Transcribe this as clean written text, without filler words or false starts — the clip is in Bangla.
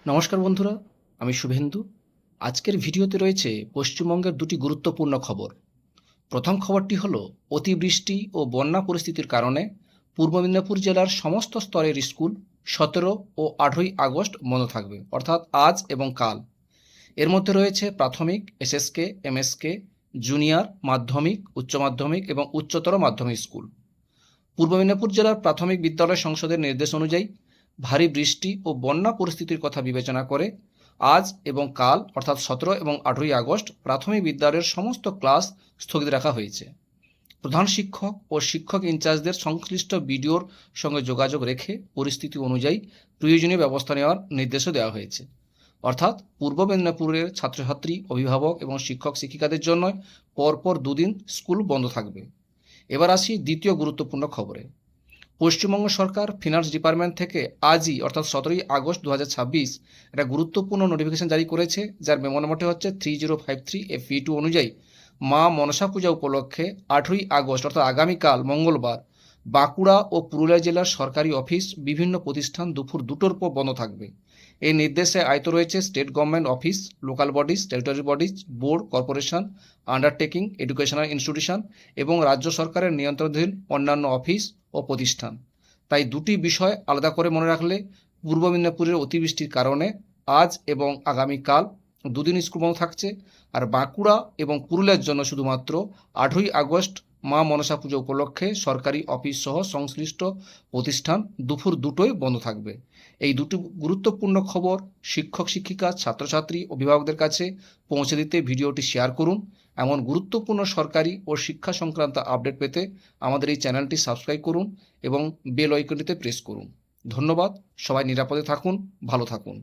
নমস্কার বন্ধুরা, আমি শুভেন্দু। আজকের ভিডিওতে রয়েছে পশ্চিমবঙ্গের দুটি গুরুত্বপূর্ণ খবর। প্রথম খবরটি হলো অতিবৃষ্টি ও বন্যা পরিস্থিতির কারণে পূর্ব মেদিনীপুর জেলার সমস্ত স্তরের স্কুল 17 ও 18ই আগস্ট বন্ধ থাকবে, অর্থাৎ আজ এবং কাল। এর মধ্যে রয়েছে প্রাথমিক, এসএসকে, এমএসকে, জুনিয়র মাধ্যমিক, উচ্চ মাধ্যমিক এবং উচ্চতর মাধ্যমিক স্কুল। পূর্ব মেদিনীপুর জেলার প্রাথমিক বিদ্যালয় সংসদের নির্দেশ অনুযায়ী ভারী বৃষ্টি ও বন্যা পরিস্থিতির কথা বিবেচনা করে আজ এবং কাল অর্থাৎ 17 এবং 18ই আগস্ট প্রাথমিক বিদ্যালয়ের সমস্ত ক্লাস স্থগিত রাখা হয়েছে। প্রধান শিক্ষক ও শিক্ষক ইনচার্জদের সংশ্লিষ্ট বিডিওর সঙ্গে যোগাযোগ রেখে পরিস্থিতি অনুযায়ী প্রয়োজনীয় ব্যবস্থা নেওয়ার নির্দেশও দেওয়া হয়েছে। অর্থাৎ পূর্ব মেদিনীপুরের ছাত্রছাত্রী, অভিভাবক এবং শিক্ষক শিক্ষিকাদের জন্য পরপর দুদিন স্কুল বন্ধ থাকবে। এবার আসি দ্বিতীয় গুরুত্বপূর্ণ খবরে। পশ্চিমবঙ্গ সরকার ফিনান্স ডিপার্টমেন্ট থেকে আজই অর্থাৎ 17ই আগস্ট 2026 একটা গুরুত্বপূর্ণ নোটিফিকেশন জারি করেছে, যার মেমো নম্বরটি হচ্ছে 3053 FE2 অনুযায়ী মা মনসা পূজা উপলক্ষে 18ই আগস্ট অর্থাৎ আগামীকাল মঙ্গলবার বাঁকুড়া ও পুরুলিয়া জেলার সরকারি অফিস, বিভিন্ন প্রতিষ্ঠান দুপুর 2টোর পর বন্ধ থাকবে। এই নির্দেশে আয়ত রয়েছে state government office, local bodies, territory bodies, board, corporation, undertaking, educational institution এবং রাজ্য সরকারের নিয়ন্ত্রণাধীন অন্যান্য অফিস ও প্রতিষ্ঠান। তাই দুটি বিষয় আলাদা করে মনে রাখলে, পূর্ব মেদিনীপুরের অতিবৃষ্টির কারণে আজ এবং আগামীকাল দুদিন স্কুল বন্ধ থাকছে, আর বাঁকুড়া এবং পুরুলিয়ার জন্য শুধুমাত্র 8ই আগস্ট মা মনসা পুজো উপলক্ষে সরকারি অফিস সহ সংশ্লিষ্ট প্রতিষ্ঠান দুপুর 2টোয় বন্ধ থাকবে। এই দুটি গুরুত্বপূর্ণ খবর শিক্ষক শিক্ষিকা, ছাত্রছাত্রী, অভিভাবকদের কাছে পৌঁছে দিতে ভিডিওটি শেয়ার করুন। এমন গুরুত্বপূর্ণ সরকারি ও শিক্ষা সংক্রান্ত আপডেট পেতে আমাদের এই চ্যানেলটি সাবস্ক্রাইব করুন এবং বেল আইকনটিতে প্রেস করুন। ধন্যবাদ। সবাই নিরাপদে থাকুন, ভালো থাকুন।